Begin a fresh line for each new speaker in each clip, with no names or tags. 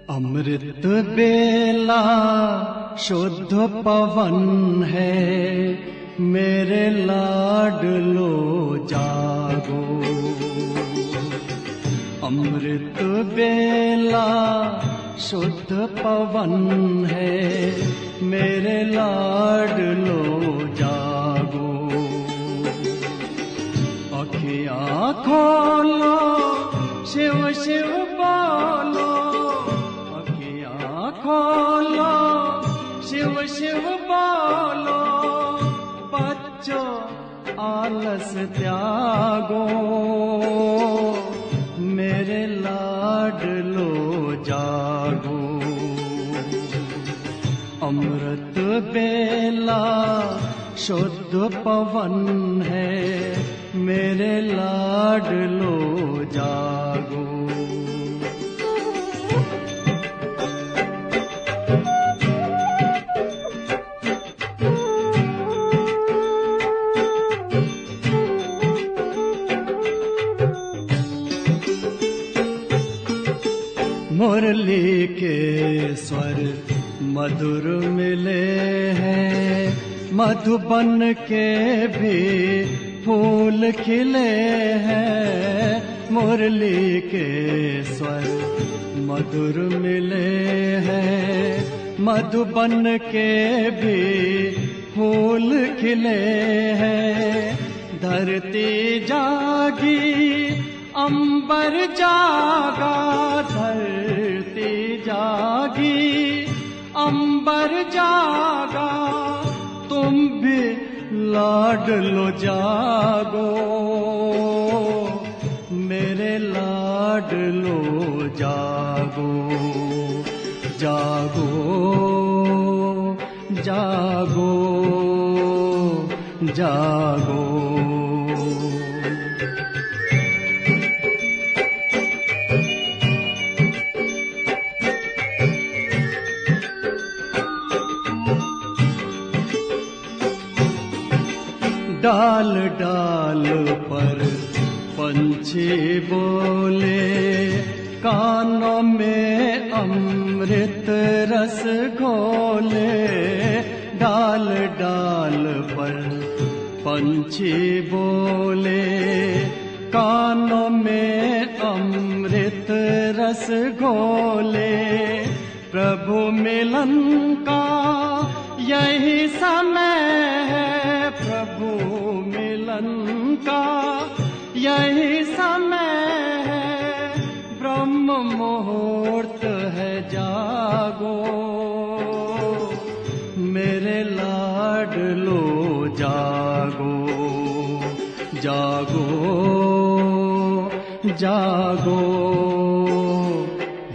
अमृत बेला शुद्ध पवन है, मेरे लाडलो जागो। अमृत बेला शुद्ध पवन है, मेरे लाडलो जागो। अखियाँ खोलो, शिव शिव बोलो, अखियाँ खोलो, शिव शिव बोलो। बच्चों आलस त्यागो, मेरे लाडलो जागो। अमृत बेला शुद्ध पवन है, मेरे लाडलो जागो। मुरली के स्वर मधुर मिले हैं, मधुबन के भी फूल खिले हैं। मुरली के स्वर मधुर मिले हैं, मधुबन के भी फूल खिले हैं। धरती जागी, अंबर जागा, धरती जागी, अंबर जागा। तुम भी लाडलो जागो, मेरे लाडलो जागो। जागो जागो जागो। डाल डाल पर पंछी बोले, कानों में अमृत रस घोले। डाल डाल पर पंछी बोले, कानों में अमृत रस घोले। प्रभु मिलन का यही समय है, प्रभु मिलन का यही समय है। ब्रह्म मुहूर्त है, जागो, मेरे लाडलो जागो। जागो जागो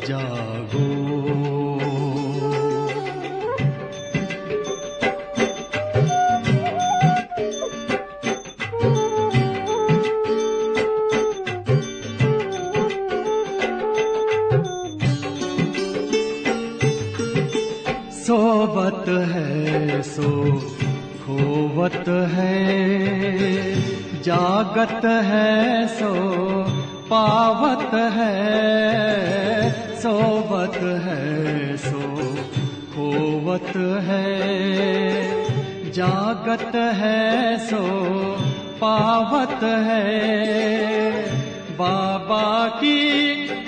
जागो। सोवत है सो खोवत है, जागत है सो पावत है। सोवत है सो खोवत है, जागत है सो पावत है। बाबा की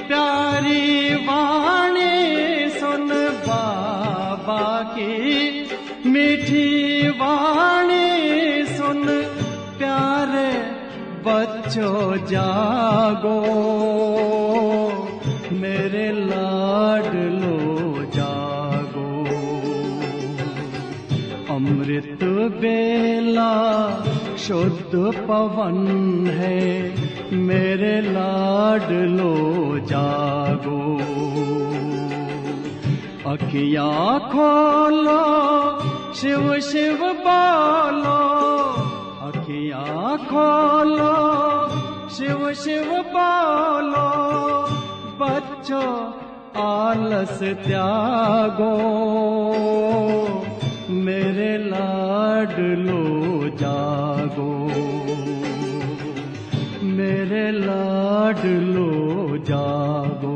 प्यारी वाणी सुन, बाबा की मीठी वाणी सुन। प्यारे बच्चों जागो, मेरे लाडलो जागो। अमृत बेला शुद्ध पवन है, मेरे लाडलो जागो। अखियाँ खोलो, शिव शिव बोलो, अखियाँ खोलो, शिव शिव बोलो। बच्चों आलस त्यागो, मेरे लाडलो जागो। मेरे लाडलो जागो।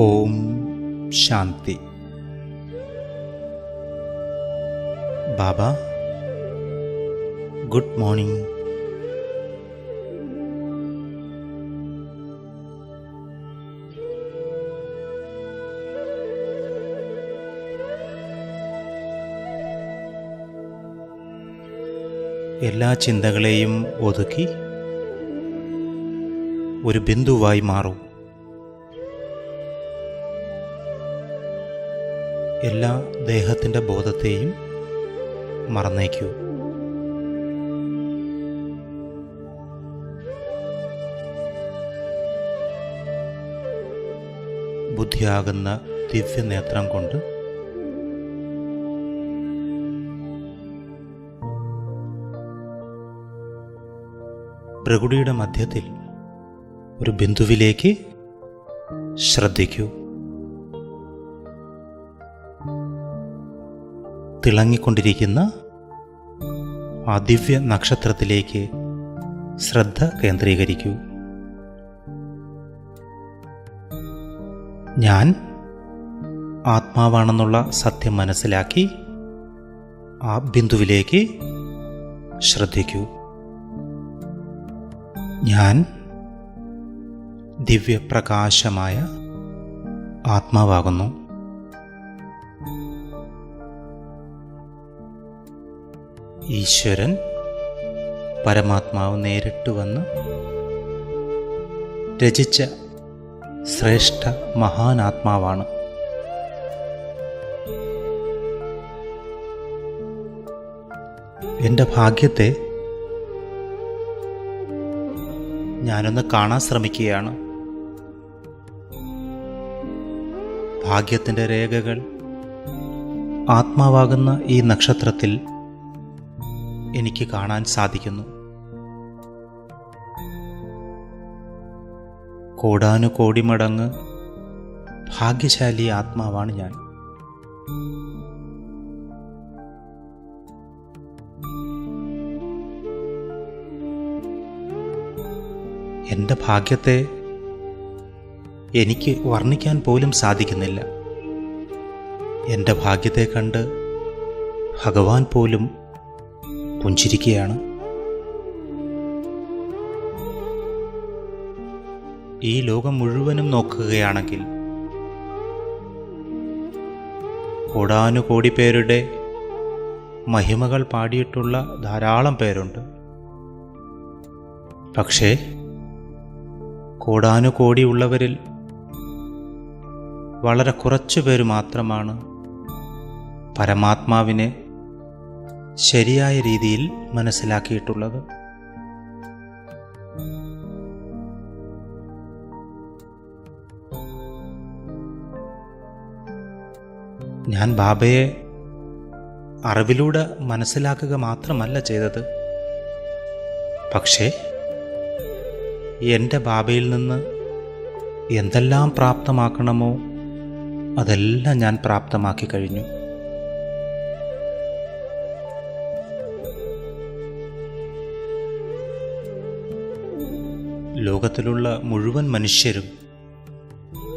ഓം ശാന്തി. ബാബ, ഗുഡ് മോർണിംഗ്. എല്ലാ ചിന്തകളെയും ഒതുക്കി ഒരു ബിന്ദുവായി മാറൂ. എല്ലാ ദേഹത്തിൻ്റെ ബോധത്തെയും മറന്നേക്കൂ. ബുദ്ധിയാകുന്ന ദിവ്യനേത്രം കൊണ്ട് പ്രകൃതിയുടെ മധ്യത്തിൽ ഒരു ബിന്ദുവിലേക്ക് ശ്രദ്ധിക്കൂ. തിളങ്ങിക്കൊണ്ടിരിക്കുന്ന ആ ദിവ്യ നക്ഷത്രത്തിലേക്ക് ശ്രദ്ധ കേന്ദ്രീകരിക്കൂ. ഞാൻ ആത്മാവാണെന്നുള്ള സത്യം മനസ്സിലാക്കി ആ ബിന്ദുവിലേക്ക് ശ്രദ്ധിക്കൂ. ഞാൻ ദിവ്യപ്രകാശമായ ആത്മാവാകുന്നു. ഈശ്വരൻ പരമാത്മാവ് നേരിട്ട് വന്ന് രചിച്ച ശ്രേഷ്ഠ മഹാനാത്മാവാണ്. എൻ്റെ ഭാഗ്യത്തെ ഞാനൊന്ന് കാണാൻ ശ്രമിക്കുകയാണ്. ഭാഗ്യത്തിൻ്റെ രേഖകൾ ആത്മാവാകുന്ന ഈ നക്ഷത്രത്തിൽ എനിക്ക് കാണാൻ സാധിക്കുന്നു. കോടാനുകോടി മടങ്ങ് ഭാഗ്യശാലി ആത്മാവാണ് ഞാൻ. എൻ്റെ ഭാഗ്യത്തെ എനിക്ക് വർണ്ണിക്കാൻ പോലും സാധിക്കുന്നില്ല. എൻ്റെ ഭാഗ്യത്തെ കണ്ട് ഭഗവാൻ പോലും പുഞ്ചിരിക്കുകയാണ്. ഈ ലോകം മുഴുവനും നോക്കുകയാണെങ്കിൽ കോടാനുകോടി പേരുടെ മഹിമകൾ പാടിയിട്ടുള്ള ധാരാളം പേരുണ്ട്. പക്ഷേ കോടാനുകോടിയുള്ളവരിൽ വളരെ കുറച്ചു പേര് മാത്രമാണ് പരമാത്മാവിനെ ശരിയായ രീതിയിൽ മനസ്സിലാക്കിയിട്ടുള്ളത്. ഞാൻ ബാബയെ അറിവിലൂടെ മനസ്സിലാക്കുക മാത്രമല്ല ചെയ്തത്, പക്ഷേ എൻ്റെ ബാബയിൽ നിന്ന് എന്തെല്ലാം പ്രാപ്തമാക്കണമോ അതെല്ലാം ഞാൻ പ്രാപ്തമാക്കി കഴിഞ്ഞു. ലോകത്തിലുള്ള മുഴുവൻ മനുഷ്യരും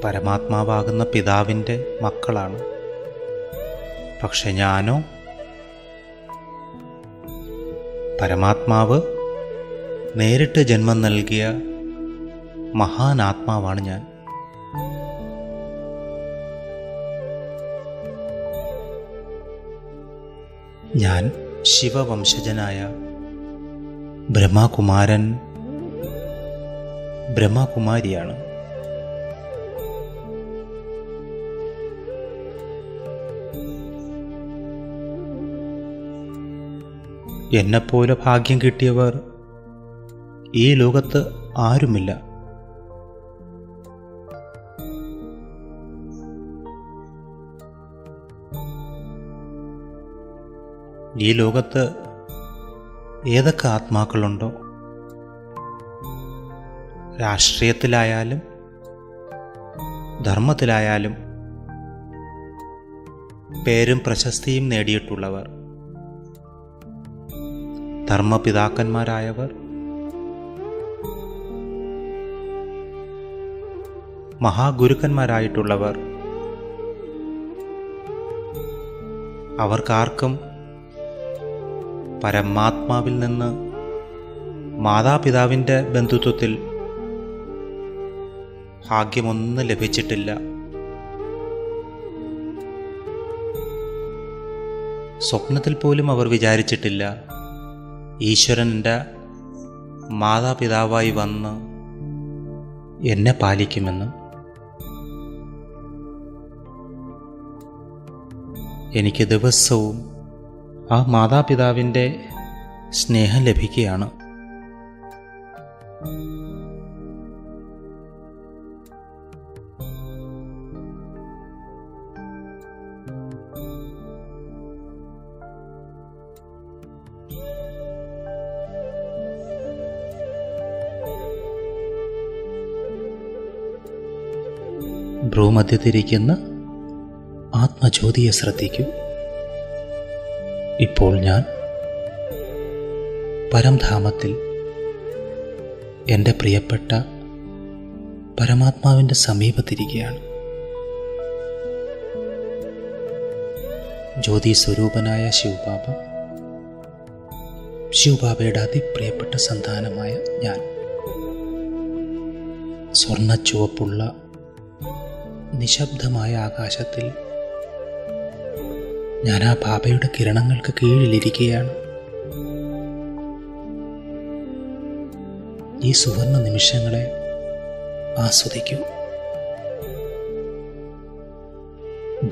പരമാത്മാവാകുന്ന പിതാവിൻ്റെ മക്കളാണ്. പക്ഷെ ഞാനോ, പരമാത്മാവ് നേരിട്ട് ജന്മം നൽകിയ മഹാനാത്മാവാണ് ഞാൻ. ഞാൻ ശിവവംശജനായ ബ്രഹ്മകുമാരിയാണ്. എന്നെപ്പോലെ ഭാഗ്യം കിട്ടിയവർ ഈ ലോകത്ത് ആരുമില്ല. ഈ ലോകത്ത് ഏതൊക്കെ ആത്മാക്കളുണ്ടോ, രാഷ്ട്രീയത്തിലായാലും ധർമ്മത്തിലായാലും പേരും പ്രശസ്തിയും നേടിയിട്ടുള്ളവർ, ധർമ്മപിതാക്കന്മാരായവർ, മഹാഗുരുക്കന്മാരായിട്ടുള്ളവർ, അവർക്കാർക്കും പരമാത്മാവിൽ നിന്ന് മാതാപിതാവിൻ്റെ ബന്ധുത്വത്തിൽ ഭാഗ്യമൊന്നും ലഭിച്ചിട്ടില്ല. സ്വപ്നത്തിൽ പോലും അവർ വിചാരിച്ചിട്ടില്ല ഈശ്വരൻ എൻ്റെ മാതാപിതാവായി വന്ന് എന്നെ പാലിക്കുമെന്ന്. എനിക്ക് ദിവസവും ആ മാതാപിതാവിൻ്റെ സ്നേഹം ലഭിക്കുകയാണ്. ഭ്രൂമധ്യത്തിരിക്കുന്ന ആത്മജ്യോതിയെ ശ്രദ്ധിക്കൂ. ഇപ്പോൾ ഞാൻ പരംധാമത്തിൽ എൻ്റെ പ്രിയപ്പെട്ട പരമാത്മാവിൻ്റെ സമീപത്തിരിക്കുകയാണ്. ജ്യോതി സ്വരൂപനായ ശിവബാബയുടെ അതിപ്രിയപ്പെട്ട സന്താനമായ ഞാൻ, സ്വർണ്ണ ചുവപ്പുള്ള നിശബ്ദമായ ആകാശത്തിൽ ഞാൻ ആ ബാബയുടെ കിരണങ്ങൾക്ക് കീഴിലിരിക്കുകയാണ്. ഈ സുവർണ നിമിഷങ്ങളെ ആസ്വദിക്കൂ.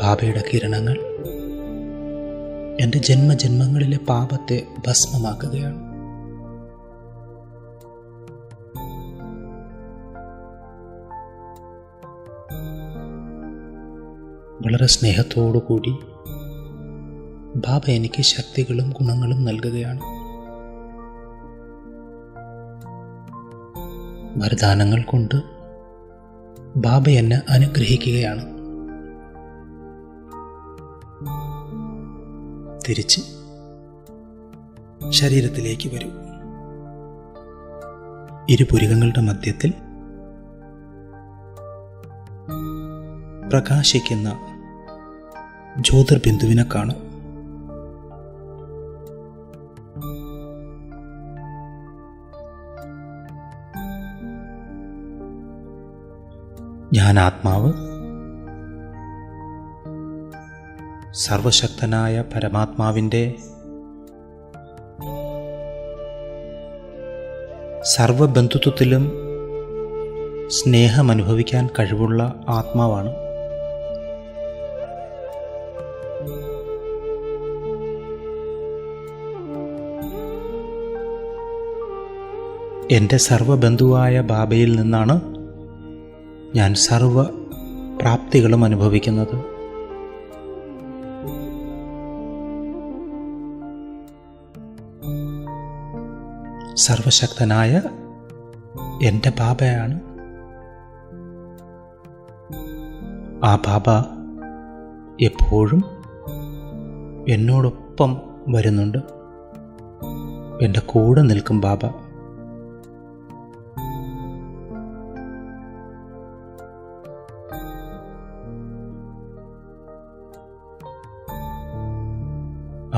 ബാബയുടെ കിരണങ്ങൾ എൻ്റെ ജന്മജന്മങ്ങളിലെ പാപത്തെ ഭസ്മമാക്കുകയാണ്. വളരെ സ്നേഹത്തോടുകൂടി ബാബ എനിക്ക് ശക്തികളും ഗുണങ്ങളും നൽകുകയാണ്. വരദാനങ്ങൾ കൊണ്ട് ബാബ എന്നെ അനുഗ്രഹിക്കുകയാണ്. തിരിച്ച് ശരീരത്തിലേക്ക് വരൂ. ഇരുപുരികങ്ങളുടെ മധ്യത്തിൽ പ്രകാശിക്കുന്ന ജ്യോതിർബിന്ദുവിനെ കാണും. ഞാൻ ആത്മാവ് സർവശക്തനായ പരമാത്മാവിൻ്റെ സർവബന്ധുത്വത്തിലും സ്നേഹം അനുഭവിക്കാൻ കഴിവുള്ള ആത്മാവാണ്. എൻ്റെ സർവബന്ധുവായ ബാബയിൽ നിന്നാണ് ഞാൻ സർവ പ്രാപ്തികളും അനുഭവിക്കുന്നത്. സർവശക്തനായ എൻ്റെ ബാബയാണ്. ആ ബാബ എപ്പോഴും എന്നോടൊപ്പം വരുന്നുണ്ട്. എൻ്റെ കൂടെ നിൽക്കും ബാബ.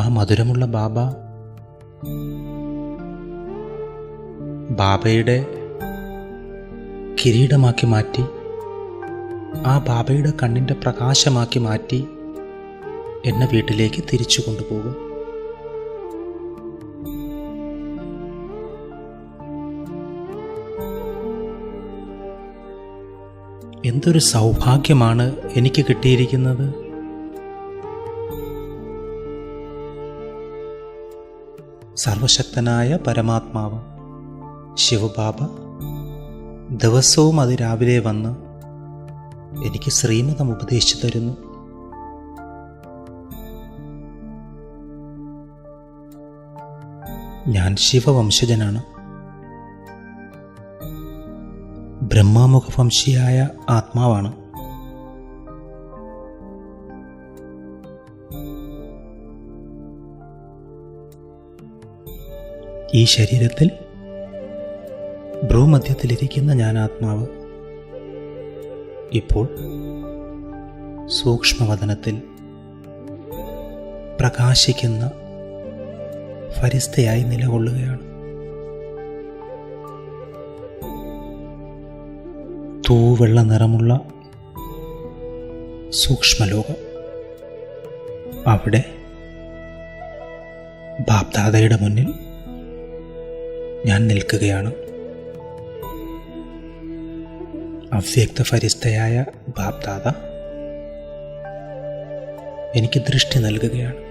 ആ മധുരമുള്ള ബാബ ബാബയുടെ കിരീടമാക്കി മാറ്റി, ആ ബാബയുടെ കണ്ണിൻ്റെ പ്രകാശമാക്കി മാറ്റി എന്നെ വീട്ടിലേക്ക് തിരിച്ചു കൊണ്ടുപോകും. എന്തൊരു സൗഭാഗ്യമാണ് എനിക്ക് കിട്ടിയിരിക്കുന്നത്. സർവശക്തനായ പരമാത്മാവ് ശിവബാബ ദിവസവും അതിരാവിലെ വന്ന് എനിക്ക് ശ്രീമതം ഉപദേശിച്ചു തരുന്നു. ഞാൻ ശിവവംശജനാണ്. ബ്രഹ്മാമുഖവംശിയായ ആത്മാവാണ്. ഈ ശരീരത്തിൽ ഭ്രൂമധ്യത്തിലിരിക്കുന്ന ഞാൻ ആത്മാവ് ഇപ്പോൾ സൂക്ഷ്മവദനത്തിൽ പ്രകാശിക്കുന്ന ഫരിസ്തയായി നിലകൊള്ളുകയാണ്. തൂവെള്ള നിറമുള്ള സൂക്ഷ്മലോകം. അവിടെ ബാപ്ദാദയുടെ മുന്നിൽ ഞാൻ നിൽക്കുകയാണ്. അവ്യക്ത ഫരിസ്തയായ ബാപ്ദാദ എനിക്ക് ദൃഷ്ടി നൽകുകയാണ്.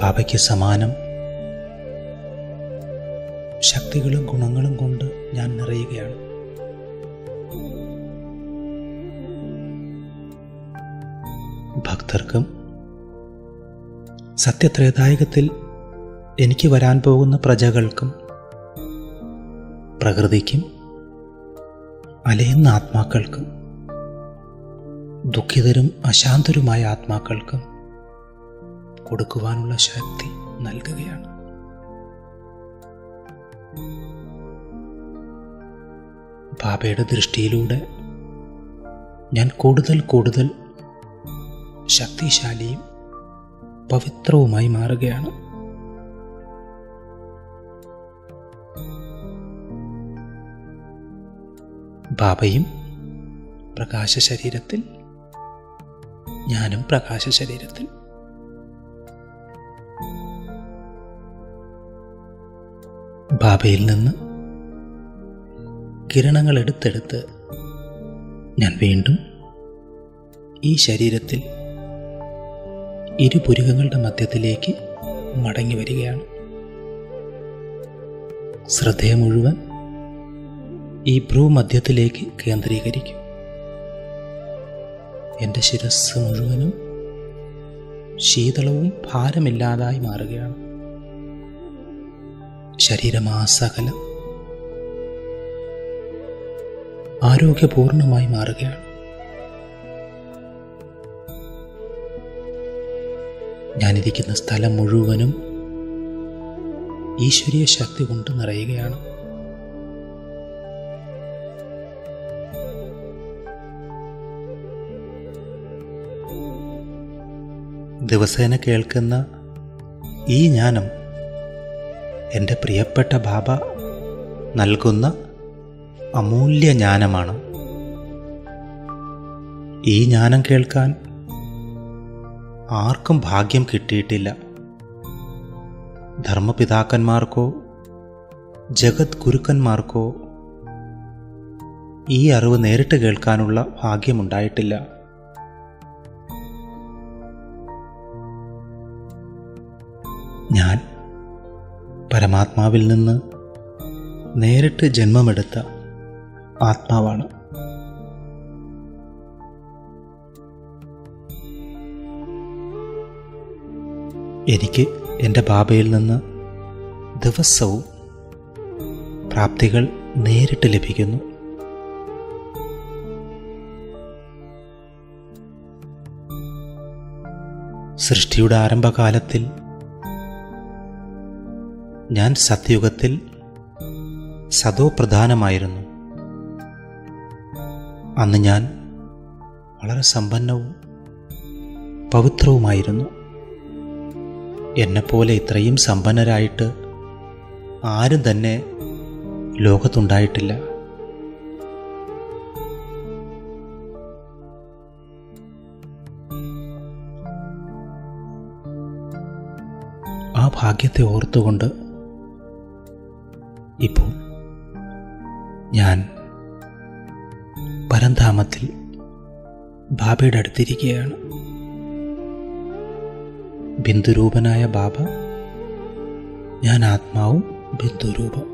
ബാബയ്ക്ക് സമാനം ശക്തികളും ഗുണങ്ങളും കൊണ്ട് ഞാൻ നിറയുകയാണ്. ഭക്തർക്കും സത്യത്രേതായകത്തിൽ എനിക്ക് വരാൻ പോകുന്ന പ്രജകൾക്കും പ്രകൃതിക്കും അലയുന്ന ആത്മാക്കൾക്കും ദുഃഖിതരും അശാന്തരുമായ ആത്മാക്കൾക്കും കൊടുക്കുവാനുള്ള ശക്തി നൽകുകയാണ്. ബാബയുടെ ദൃഷ്ടിയിലൂടെ ഞാൻ കൂടുതൽ കൂടുതൽ ശക്തിശാലിയും പവിത്രവുമായി മാറുകയാണ്. ബാബയും പ്രകാശ ശരീരത്തിൽ, ഞാനും പ്രകാശ ശരീരത്തിൽ. ബാബയിൽ നിന്ന് കിരണങ്ങൾ എടുത്തെടുത്ത് ഞാൻ വീണ്ടും ഈ ശരീരത്തിൽ ഇരുപുരുകങ്ങളുടെ മധ്യത്തിലേക്ക് മടങ്ങി വരികയാണ്. ശ്രദ്ധയെ മുഴുവൻ ഈ ഭ്രൂമധ്യത്തിലേക്ക് കേന്ദ്രീകരിക്കും. എൻ്റെ ശിരസ് മുഴുവനും ശീതളവും ഭാരമില്ലാതായി മാറുകയാണ്. ശരീരമാസകലം ആരോഗ്യപൂർണമായി മാറുകയാണ്. ഞാനിരിക്കുന്ന സ്ഥലം മുഴുവനും ഈശ്വരീയ ശക്തി കൊണ്ട് നിറയുകയാണ്. ദിവസേന കേൾക്കുന്ന ഈ ജ്ഞാനം എൻ്റെ പ്രിയപ്പെട്ട ബാബ നൽകുന്ന അമൂല്യ ജ്ഞാനമാണ്. ഈ ജ്ഞാനം കേൾക്കാൻ ആർക്കും ഭാഗ്യം കിട്ടിയിട്ടില്ല. ധർമ്മപിതാക്കന്മാർക്കോ ജഗത് ഗുരുക്കന്മാർക്കോ ഈ അറിവ് നേരിട്ട് കേൾക്കാനുള്ള ഭാഗ്യമുണ്ടായിട്ടില്ല. ഞാൻ പരമാത്മാവിൽ നിന്ന് നേരിട്ട് ജന്മമെടുത്ത ആത്മാവാണ്. എനിക്ക് എൻ്റെ ബാബയിൽ നിന്ന് ദിവസവും പ്രാപ്തികൾ നേരിട്ട് ലഭിക്കുന്നു. സൃഷ്ടിയുടെ ആരംഭകാലത്തിൽ ഞാൻ സത്യയുഗത്തിൽ സതോ പ്രധാനമായിരുന്നു. അന്ന് ഞാൻ വളരെ സമ്പന്നവും പവിത്രവുമായിരുന്നു. എന്നെപ്പോലെ ഇത്രയും സമ്പന്നരായിട്ട് ആരും തന്നെ ലോകത്തുണ്ടായിട്ടില്ല. ആ ഭാഗ്യത്തെ ഓർത്തുകൊണ്ട് ഇപ്പോൾ ഞാൻ പരംധാമത്തിൽ ബാബയുടെ അടുത്തിരിക്കുകയാണ്. ബിന്ദുരൂപനായ ബാബ, ഞാൻ ആത്മാവും ബിന്ദുരൂപം.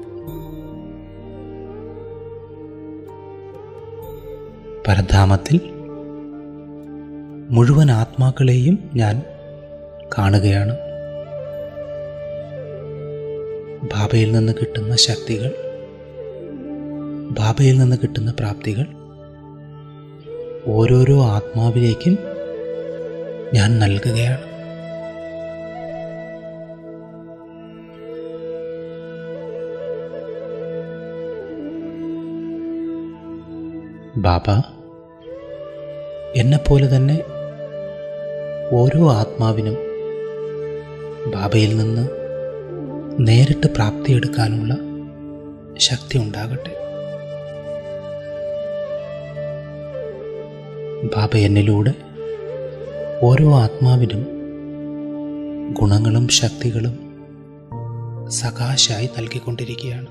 പരംധാമത്തിൽ മുഴുവൻ ആത്മാക്കളെയും ഞാൻ കാണുകയാണ്. ബാബയിൽ നിന്ന് കിട്ടുന്ന ശക്തികൾ, ബാബയിൽ നിന്ന് കിട്ടുന്ന പ്രാപ്തികൾ ഓരോരോ ആത്മാവിലേക്കും ഞാൻ നൽകുകയാണ്. ബാബ എന്നെപ്പോലെ തന്നെ ഓരോ ആത്മാവിനും ബാബയിൽ നിന്ന് നേരിട്ട് പ്രാപ്തിയെടുക്കാനുള്ള ശക്തി ഉണ്ടാകട്ടെ. ബാബ എന്നിലൂടെ ഓരോ ആത്മാവിനും ഗുണങ്ങളും ശക്തികളും സകാശായി നൽകിക്കൊണ്ടിരിക്കുകയാണ്.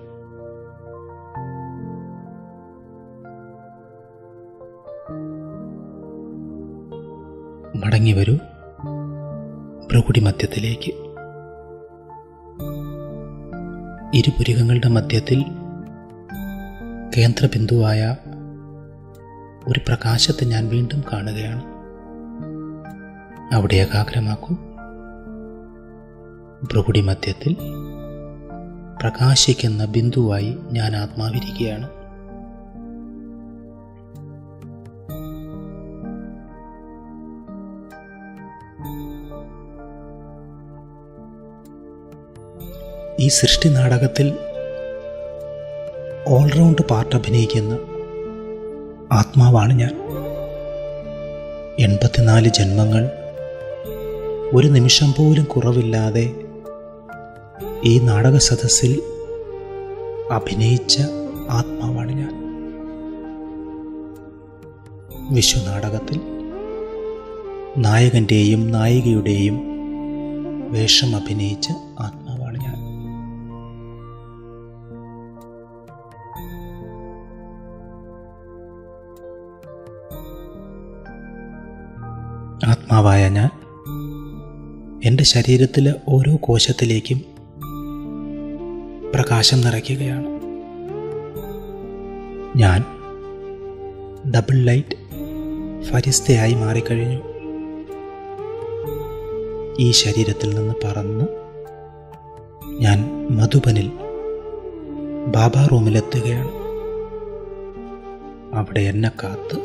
മടങ്ങി വരൂ ഭ്രുകുടി മധ്യത്തിലേക്ക്. ഇരുപുരികങ്ങളുടെ മധ്യത്തിൽ കേന്ദ്രബിന്ദുവായ ഒരു പ്രകാശത്തെ ഞാൻ വീണ്ടും കാണുകയാണ്. അവിടെ ഏകാഗ്രമാക്കൂ. ഭ്രുകുടി മധ്യത്തിൽ പ്രകാശിക്കുന്ന ബിന്ദുവായി ഞാൻ ആത്മാവിരിക്കുകയാണ്. ഈ സൃഷ്ടി നാടകത്തിൽ ഓൾറൗണ്ട് പാർട്ട് അഭിനയിക്കുന്ന ആത്മാവാണ് ഞാൻ. 84 ജന്മങ്ങൾ ഒരു നിമിഷം പോലും കുറവില്ലാതെ ഈ നാടക സദസ്സിൽ അഭിനയിച്ച ആത്മാവാണ് ഞാൻ. വിശ്വനാടകത്തിൽ നായകൻ്റെയും നായികയുടെയും വേഷം അഭിനയിച്ച ആത്മാവാണ് ഞാൻ. ആത്മാവായ ഞാൻ എൻ്റെ ശരീരത്തിലെ ഓരോ കോശത്തിലേക്കും പ്രകാശം നിറയ്ക്കുകയാണ്. ഞാൻ ഡബിൾ ലൈറ്റ് ഫരിസ്തയായി മാറിക്കഴിഞ്ഞു. ഈ ശരീരത്തിൽ നിന്ന് പറന്ന് ഞാൻ മധുബനിൽ ബാബ റൂമിലെത്തുകയാണ്. അവിടെ എന്നെ കാത്ത്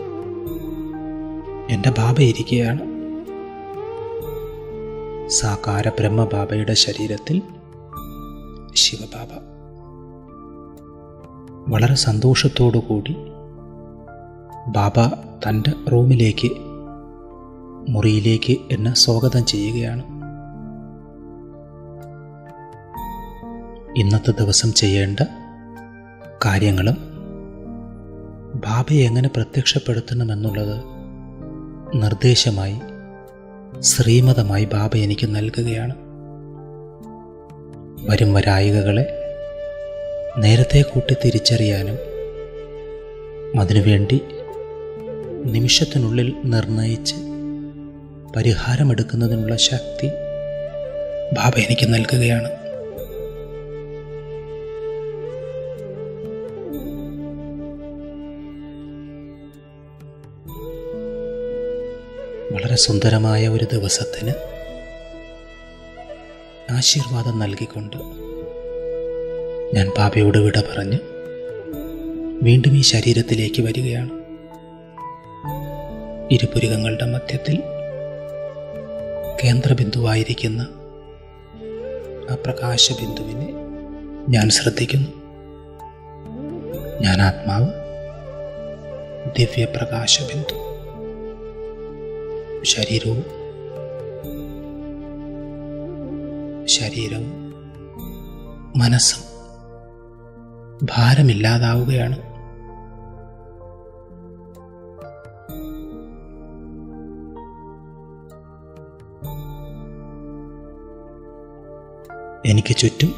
എൻ്റെ ബാബ ഇരിക്കുകയാണ്. സാകാര ബ്രഹ്മബാബയുടെ ശരീരത്തിൽ ശിവബാബ വളരെ സന്തോഷത്തോടു കൂടി ബാബ തൻ്റെ റൂമിലേക്ക്, മുറിയിലേക്ക് എന്നെ സ്വാഗതം ചെയ്യുകയാണ്. ഇന്നത്തെ ദിവസം ചെയ്യേണ്ട കാര്യങ്ങളും ബാബയെ എങ്ങനെ പ്രത്യക്ഷപ്പെടുത്തണമെന്നുള്ളത് നിർദ്ദേശമായി, ശ്രീമതമായി ബാബ എനിക്ക് നൽകുകയാണ്. വരും വരായികകളെ നേരത്തെ കൂട്ടി തിരിച്ചറിയാനും അതിനുവേണ്ടി നിമിഷത്തിനുള്ളിൽ നിർണയിച്ച് പരിഹാരമെടുക്കുന്നതിനുള്ള ശക്തി ബാബ എനിക്ക് നൽകുകയാണ്. വളരെ സുന്ദരമായ ഒരു ദിവസത്തിന് ആശീർവാദം നൽകിക്കൊണ്ട് ഞാൻ ബാബയോട് വിട പറഞ്ഞ് വീണ്ടും ഈ ശരീരത്തിലേക്ക് വരികയാണ്. ഇരുപുരികങ്ങളുടെ മധ്യത്തിൽ കേന്ദ്രബിന്ദുവായിരിക്കുന്ന ആ പ്രകാശബിന്ദുവിനെ ഞാൻ ശ്രദ്ധിക്കുന്നു. ഞാൻ ആത്മാവ്, ദിവ്യപ്രകാശബിന്ദു. ശരീരവും മനസ്സും ഭാരമില്ലാതാവുകയാണ്. എനിക്ക് ചുറ്റും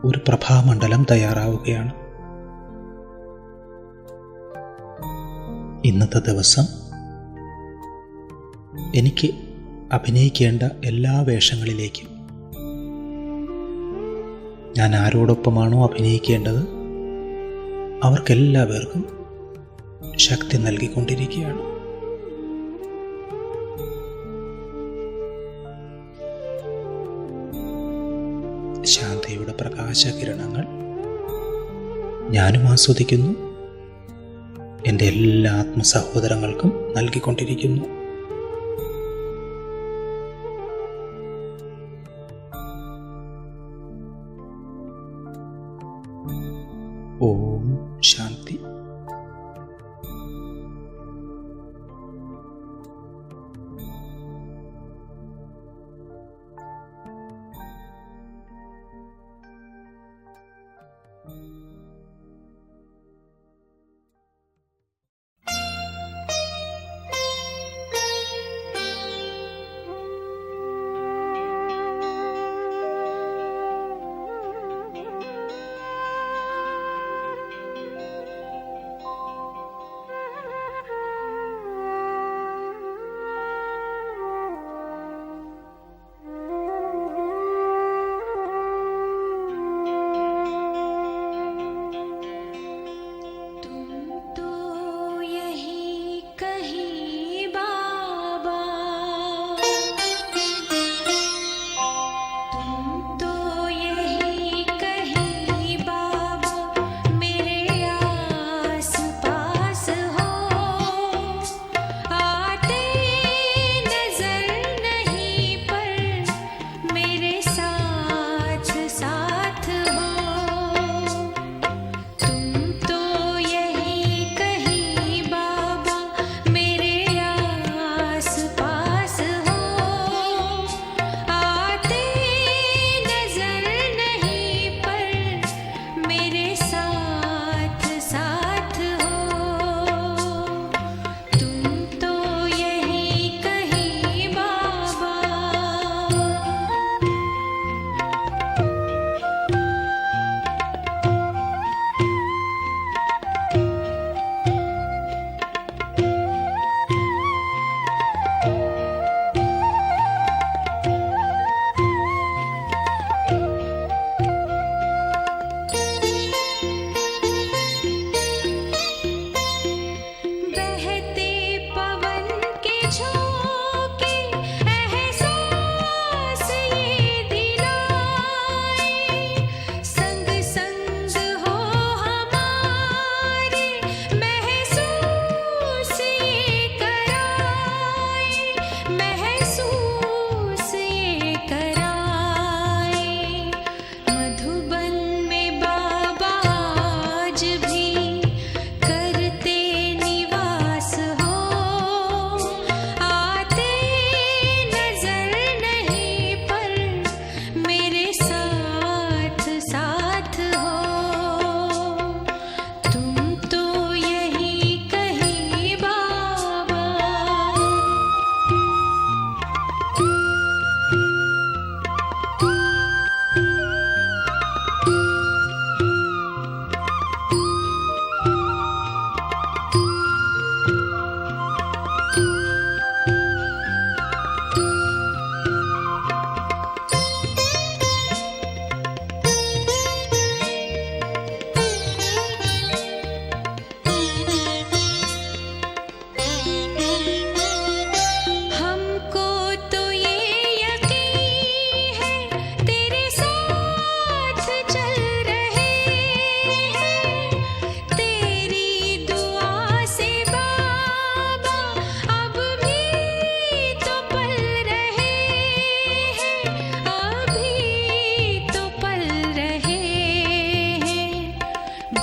ഒരു പ്രഭാമണ്ഡലം തയ്യാറാവുകയാണ്. ഇന്നത്തെ ദിവസം എനിക്ക് അഭിനയിക്കേണ്ട എല്ലാ വേഷങ്ങളിലേക്കും ഞാൻ ആരോടൊപ്പമാണോ അഭിനയിക്കേണ്ടത് അവർക്കെല്ലാവർക്കും ശക്തി നൽകിക്കൊണ്ടിരിക്കുകയാണ്. ശാന്തിയുടെ പ്രകാശകിരണങ്ങൾ ഞാനും ആസ്വദിക്കുന്നു, എൻ്റെ എല്ലാ ആത്മസഹോദരങ്ങൾക്കും നൽകിക്കൊണ്ടിരിക്കുന്നു. ഓം ശാന്തി.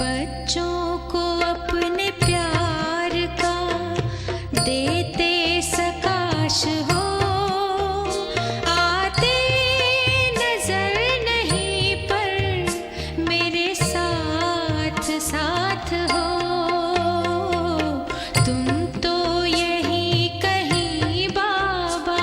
बच्चों को अपने प्यार का देते सकाश हो, आते नजर नहीं पर मेरे साथ साथ हो। तुम तो यही कहीं बाबा,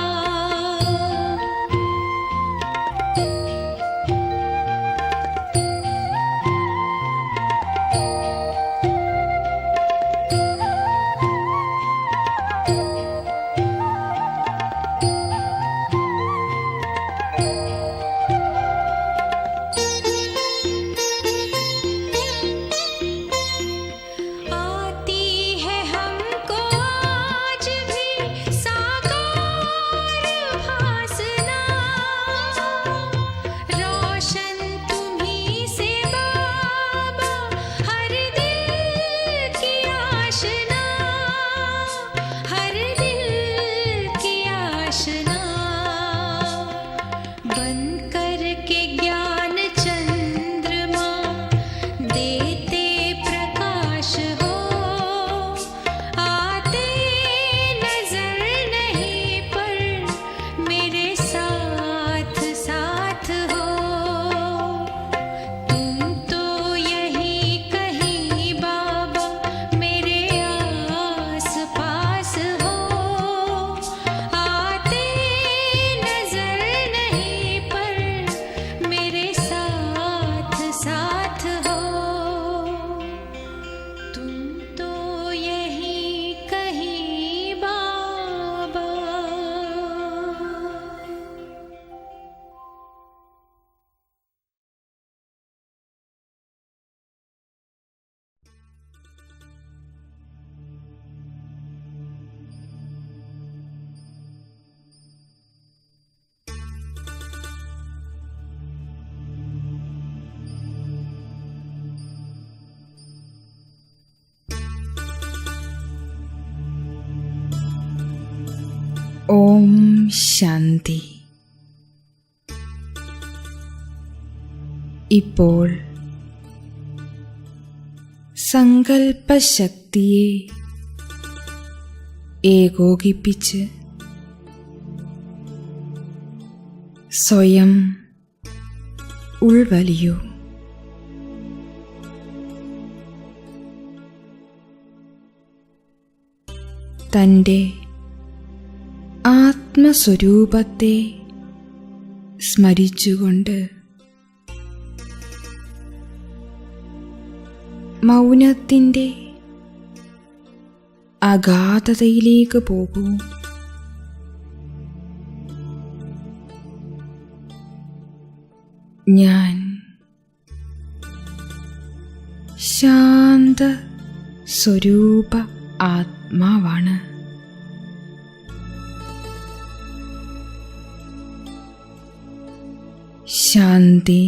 आती है हमको आज भी साकार भासना, रोशन तुम्हीं से बाबा हर दिल की आशना, हर दिल की आशना। बन कर के ज्ञान चंद्रमा देते प्रकाश हो, आते नजर नहीं पर मेरे साथ साथ हो। तुम तो यही कहीं बाबा मेरे आस पास हो, आते नजर नहीं पर मेरे साथ साथ हो। तुम तो यही कहीं बाबा।
ഓം ശാന്തി. ഇപ്പോൾ സങ്കൽപ്പശക്തിയെ ഏകോപിപ്പിച്ച് സ്വയം ഉൾവലിയൂ. തൻ്റെ ആത്മസ്വരൂപത്തെ സ്മരിച്ചുകൊണ്ട് മൗനത്തിൻ്റെ അഗാധതയിലേക്ക് പോകൂ. ഞാൻ ശാന്ത സ്വരൂപ ആത്മാവാണ്. ശാന്തി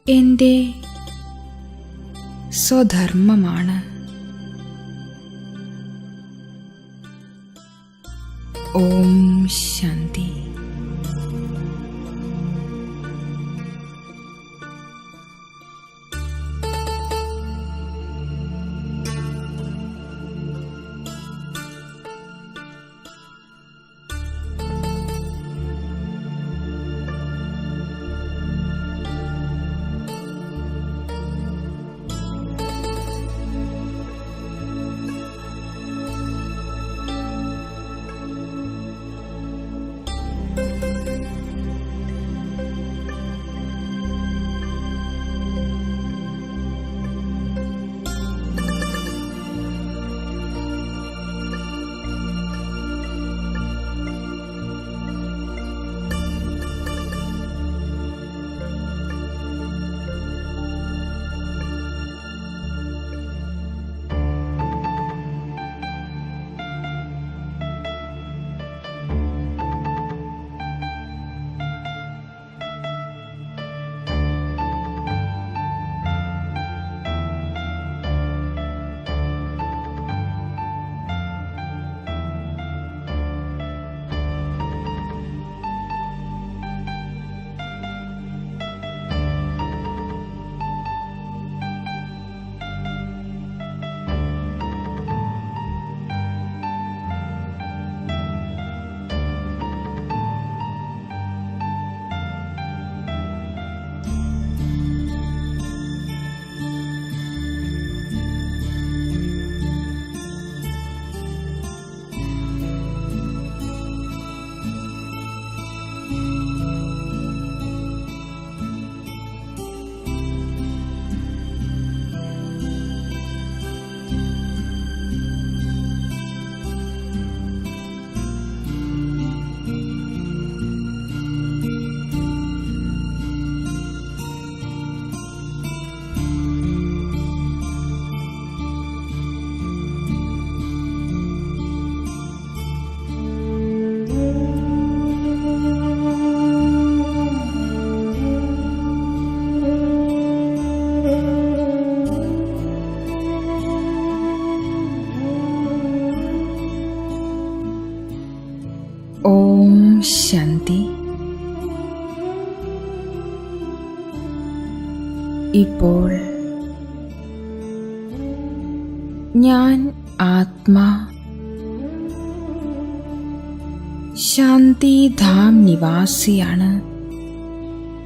എൻ്റെ സ്വധർമ്മമാണ്. ഓം ശാന്തി. ഇപ്പോൾ ഞാൻ ആത്മാ ശാന്തിധാം നിവാസിയാണ്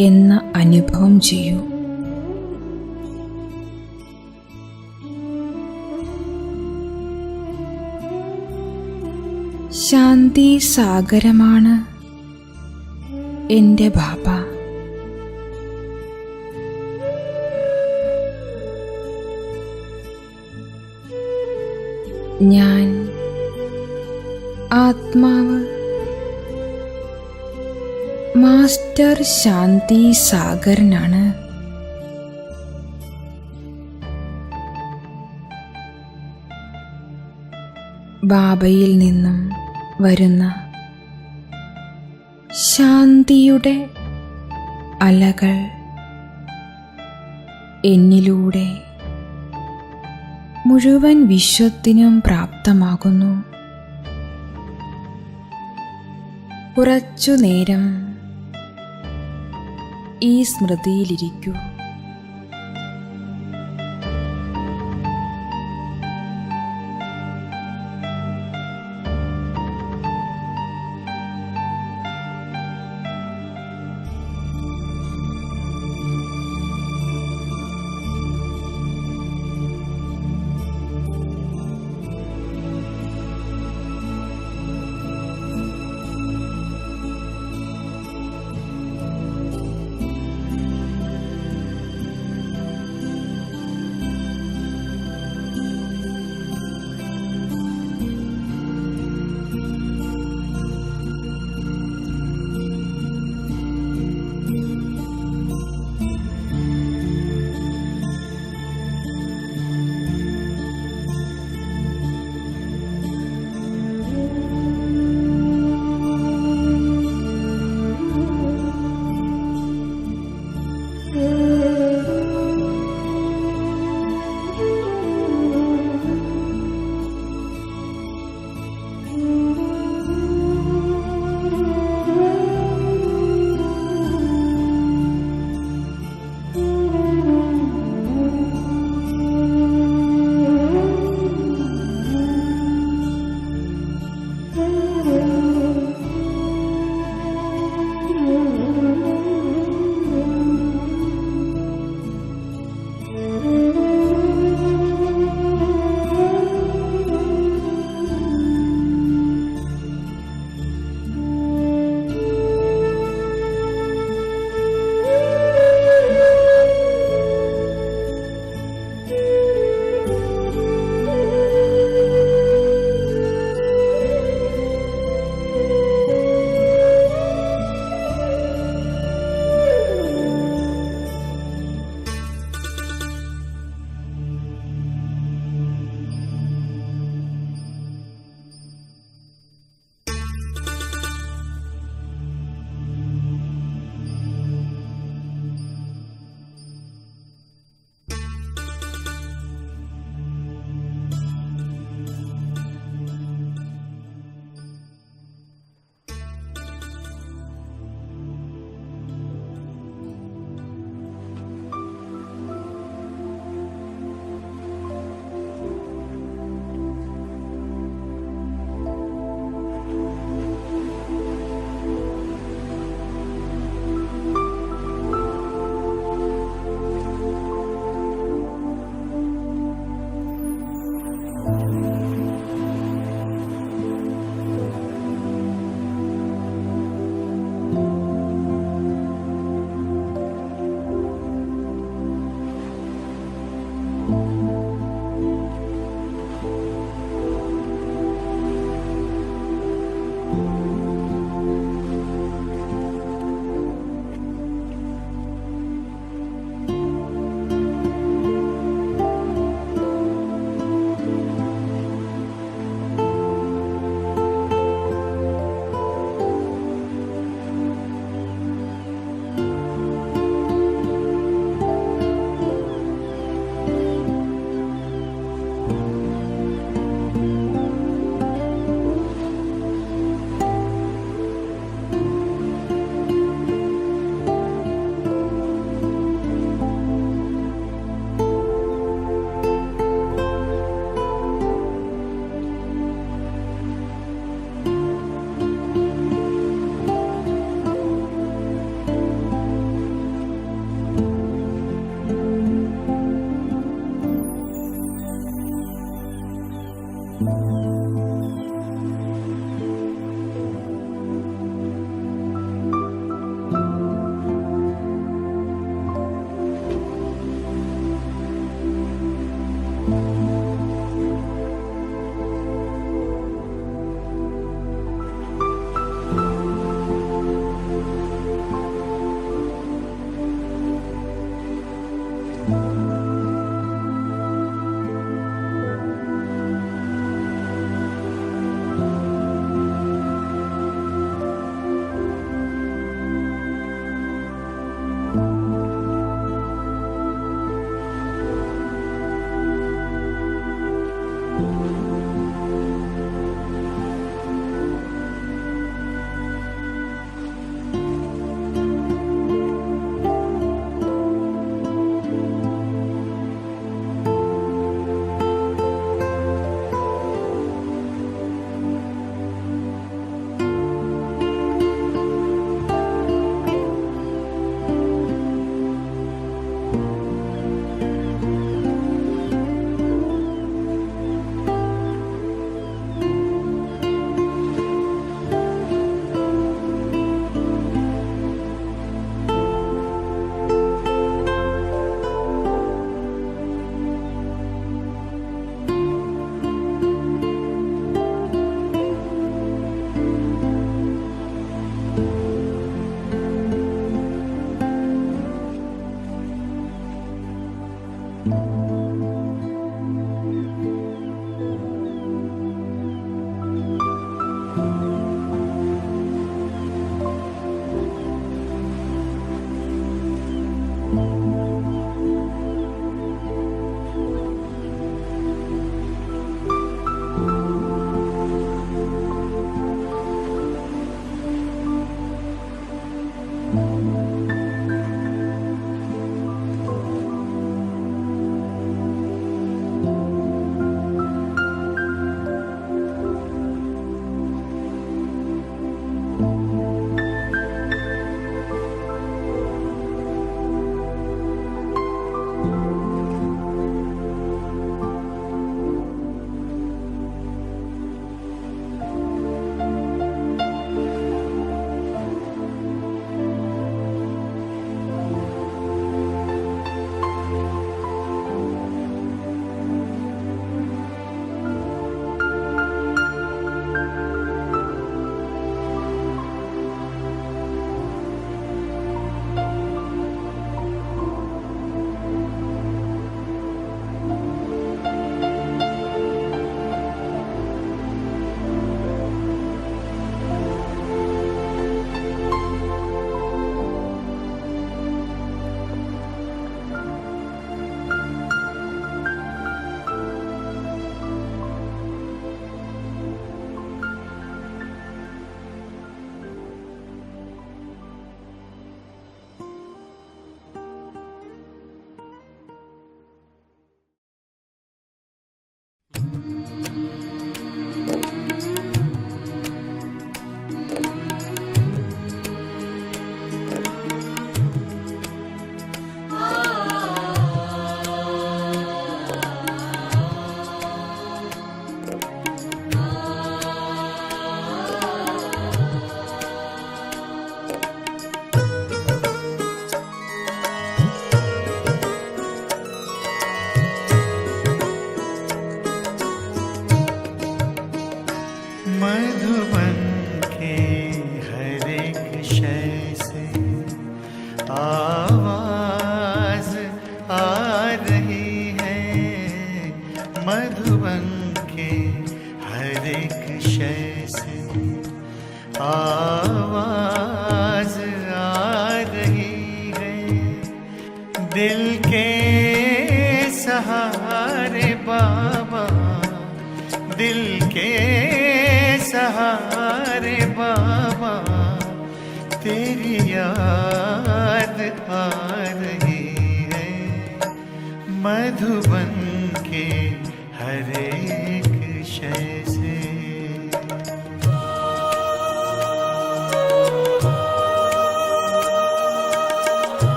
എന്ന അനുഭവം ചെയ്യൂ. ശാന്തി സാഗരമാണ് എൻ്റെ ബാബ. ഞാൻ ആത്മാവ് മാസ്റ്റർ ശാന്തി സാഗരനാണ്. ബാബയിൽ നിന്നും വരുന്ന ശാന്തിയുടെ അലകൾ എന്നിലൂടെ മുഴുവൻ വിശ്വത്തിനും പ്രാപ്തമാകുന്നു. കുറച്ചു നേരം ഈ സ്മൃതിയിലിരിക്കൂ.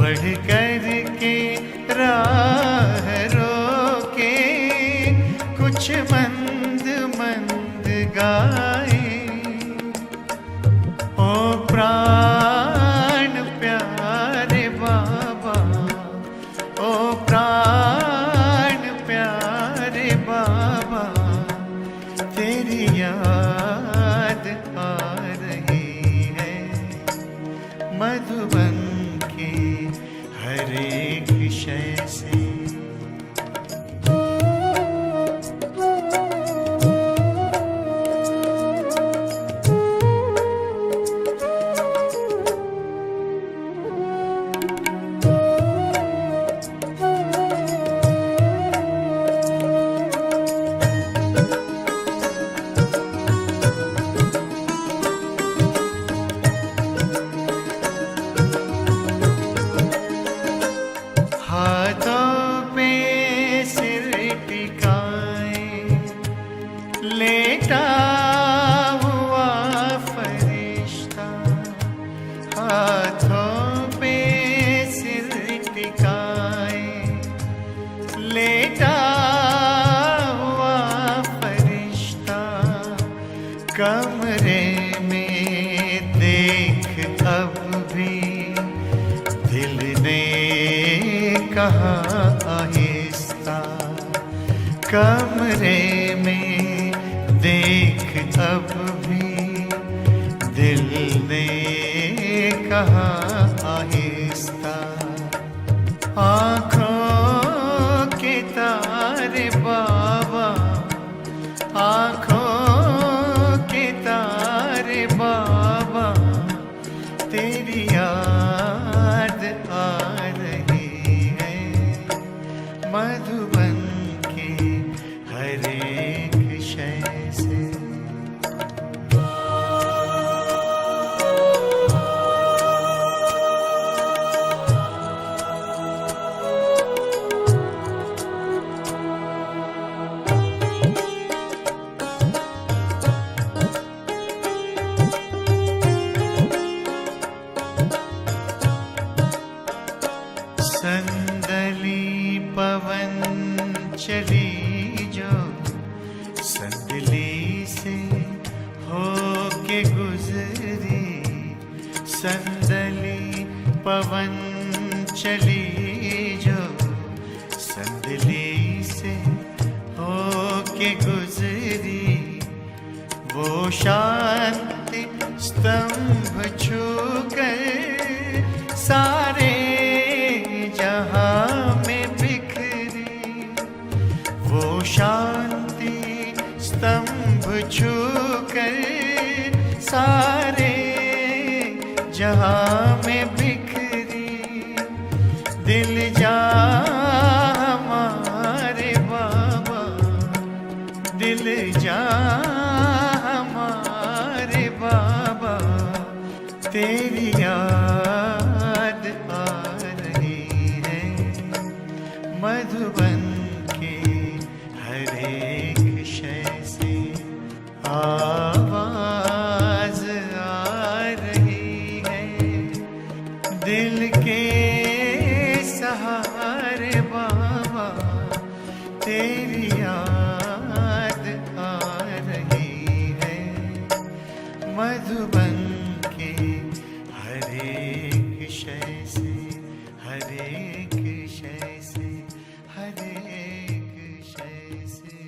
बढ़ कर के राह रोके, कुछ मंद मंद गाए। ओ प्राण प्यारे बाबा, ओ प्राण प्यारे बाबा, तेरी याद आ रही है मधुबन के हर एक विषय से। हाथों पे सिर टिकाए, लेटा हुआ फरिश्ता। हाथों पे सिर टिकाए, लेटा हुआ फरिश्ता। कमरे में देख अब भी दिल ने कहा आहिस्ता। कमरे में देख अब भी दिल ने कहा आहिस्ता। आँखों के तारे बाबा, आँखों के तारे बाबा, तेरी याद आ रही है मधुबन के हर एक शय से। संदली पवन चली जो, संदली से होके गुजरी। संदली पवन चली जो, संदली से होके गुजरी। वो शांति स्तंभ छूकर सारे जहां में बिखरी। वो शांति स्तंभ छूकर सारे जहां में बिखरी। दिल जा हमारे बाबा, दिल जा हमारे बाबा, तेरी याद आ रही है मधुबन के हर एक शय से। आवाज आ रही है दिल के सहारे बाबा, तेरी याद आ रही है मधुबन के हर एक शय से, हर एक शय से, हर एक शय से।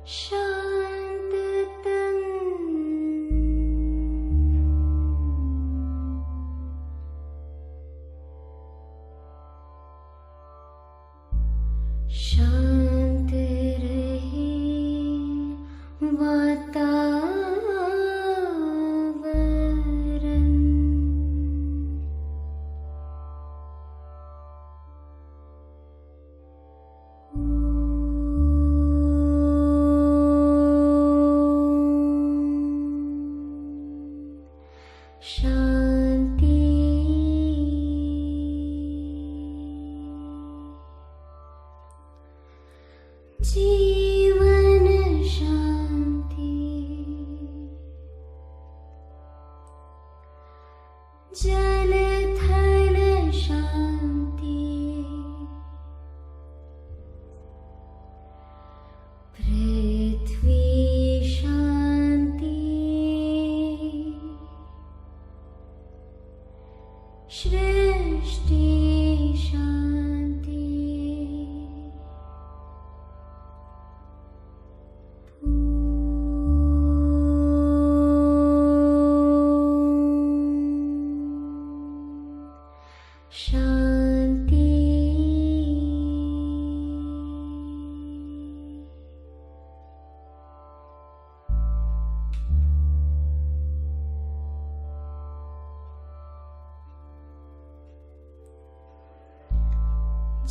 शान्ततं शान्त रहे वातावरण। शांति जीवन शांति जल थल शांति पृथ्वी शांति सृष्टि शांति शांति।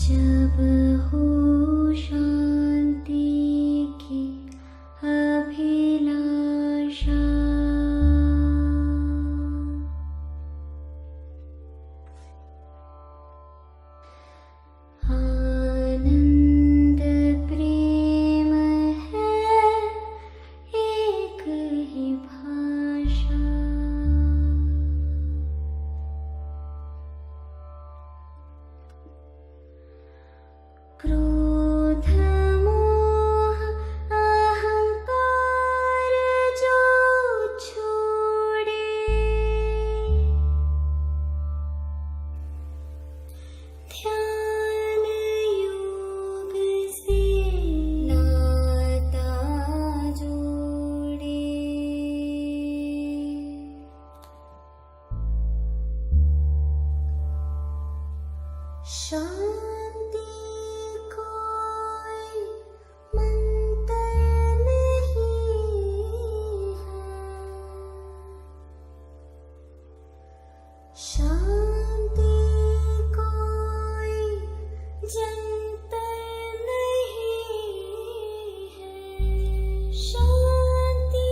जब हो शांति की अभिलाषा, आनंद प्रेम है एक ही भाषा। क्रोध मोह अहंकार जो छोड़े, ध्यान योग से नाता जोड़े। शांति कोई मंत्र नहीं है, शांति कोई जंतर नहीं है। शांति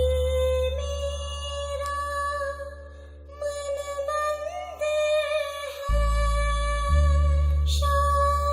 मेरा मन मंदिर है, शांति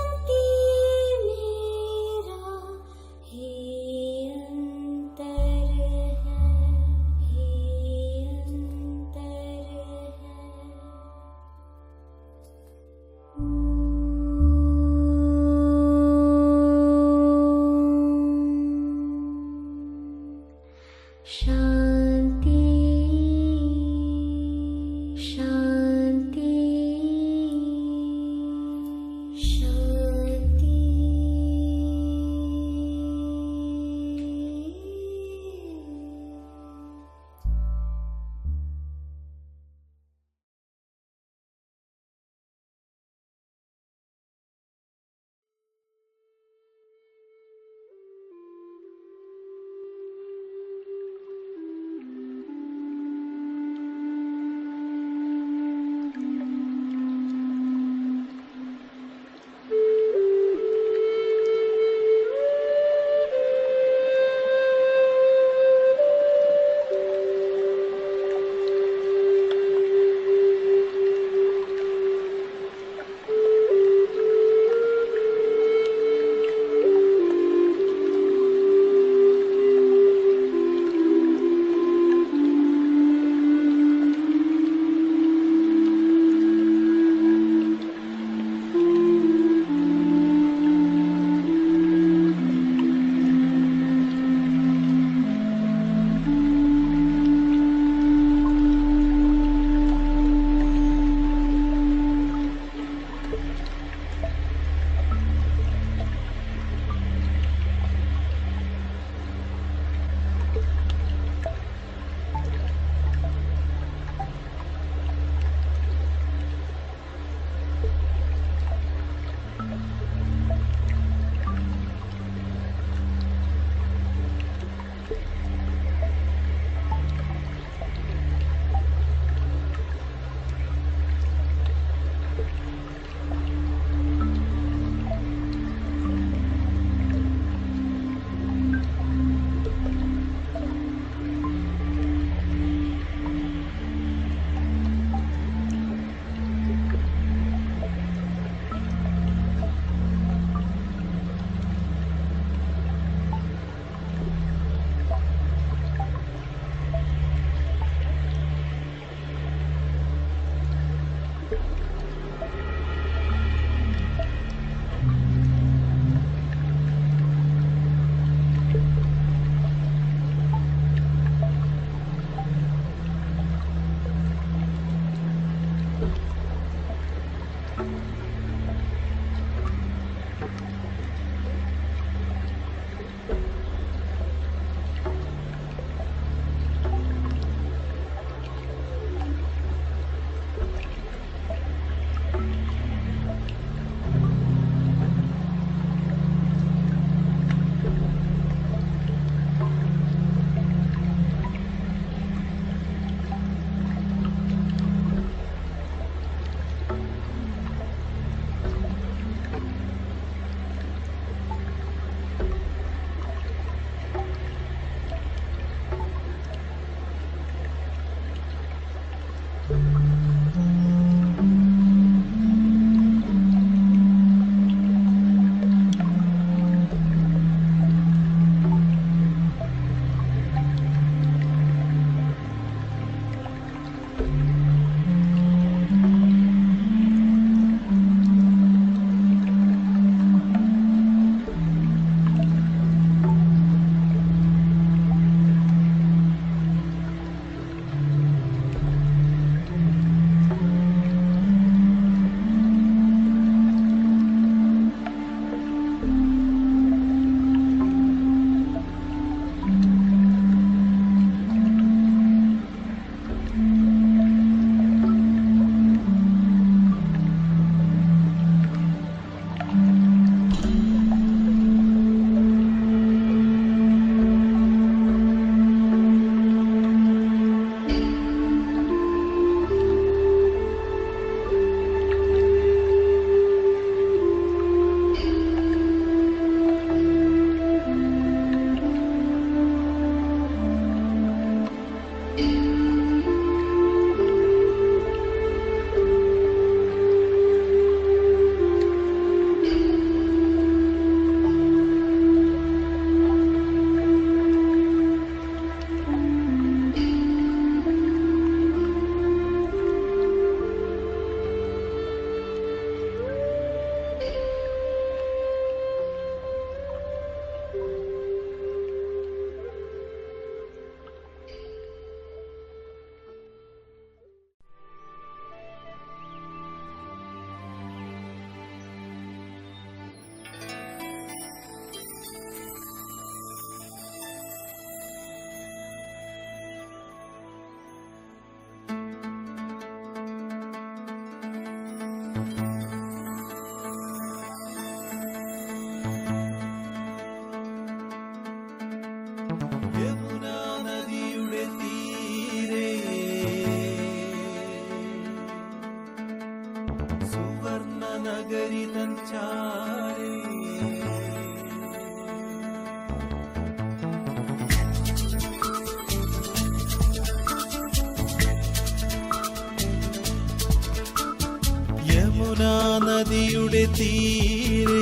യമുനാ നദിയുടെ തീരെ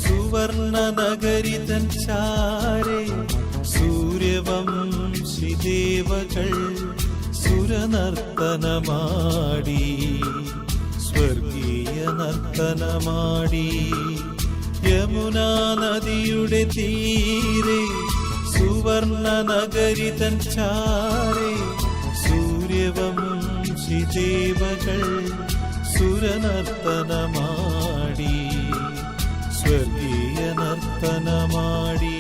സുവർണ നഗരി തൻ ചാരെ സൂര്യവംശി ദേവകൾ സുരനർത്തനമാടി സ്വർഗീയ നർത്തനമാടി. യമുനാ നദിയുടെ തീരെ സുവർണ നഗരി തൻ ചാരെ സൂര്യവംശി ദേവകൾ സുരനർത്തനമാടി സ്വർഗീയ നർത്തനമാടി.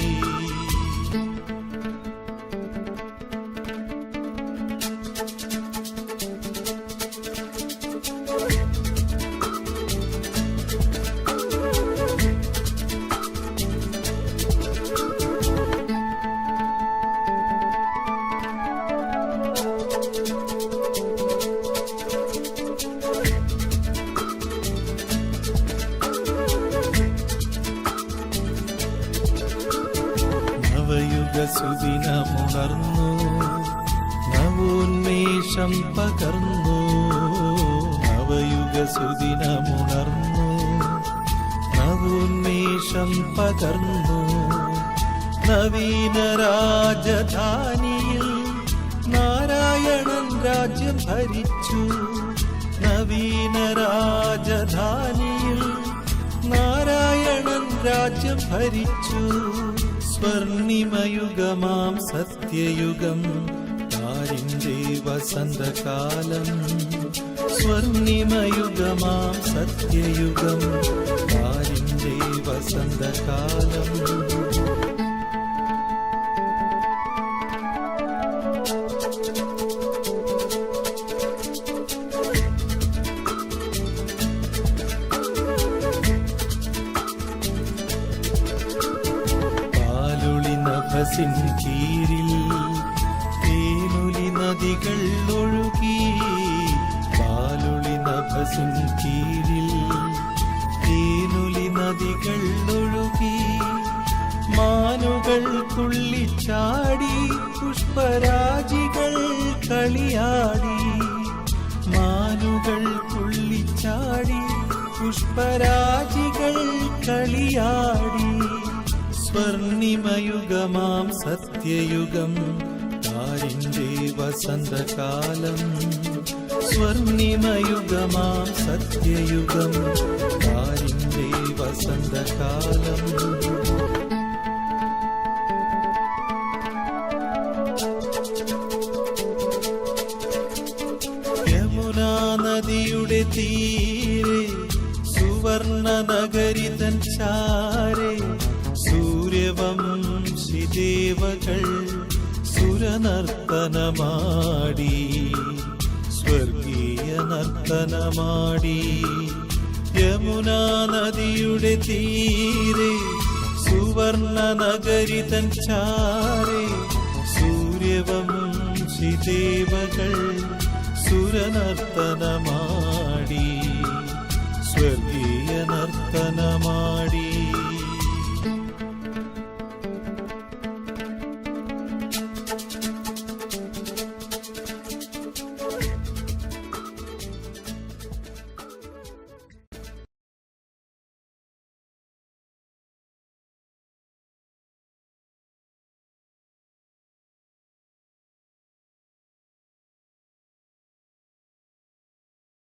സുദിനമുണർന്നു നവോന്മേഷം പകർന്നു. നവയുഗ സുദിനമുണർന്നു നവോന്മേഷം പകർന്നു. നവീന രാജധാനിയിൽ നാരായണൻ രാജ്യം ഭരിച്ചു. നവീന രാജധാനിയിൽ നാരായണൻ രാജ്യം ഭരിച്ചു. സ്വർണിമയുഗമാം സത്യയുഗം താരിന്റെ വസന്തകാലം. സ്വർണിമയുഗമാം സത്യയുഗം താരിന്റെ വസന്തകാലം. പാലുളി നഭസിൻ കീഴിൽ തേനൊലി നദികൾ ഒഴുകി. പാലുളി നഭസിൻ കീഴിൽ തേനൊലി നദികൾ ഒഴുകി. മാനുകൾ തുള്ളിച്ചാടി പുഷ്പരാജികൾ കളിയാടി. മാനുകൾ തുള്ളിച്ചാടി പുഷ്പരാജികൾ കളിയാടി. സ്വർണിമയുഗമാം സത്യയുഗം താരിന്റെ വസന്തകാലം. സ്വർണിമയുഗമാം സത്യയുഗം താരിന്റെ വസന്തകാലം. യമുനാ നദിയുടെ തീരെ സുവർണ നഗരി തൻ ചാരെ സൂര്യവംശി ദേവകൾ സുരനർത്തനമാടി. സ്വർഗീയ നർത്തനമാടി. യമുനാ നദിയുടെ തീരെ സുവർണ നഗരി തൻ ചാരെ സൂര്യവംശി ദേവകൾ സുരനർത്തനമാടി. സ്വർഗീയ നർത്തനമാടി.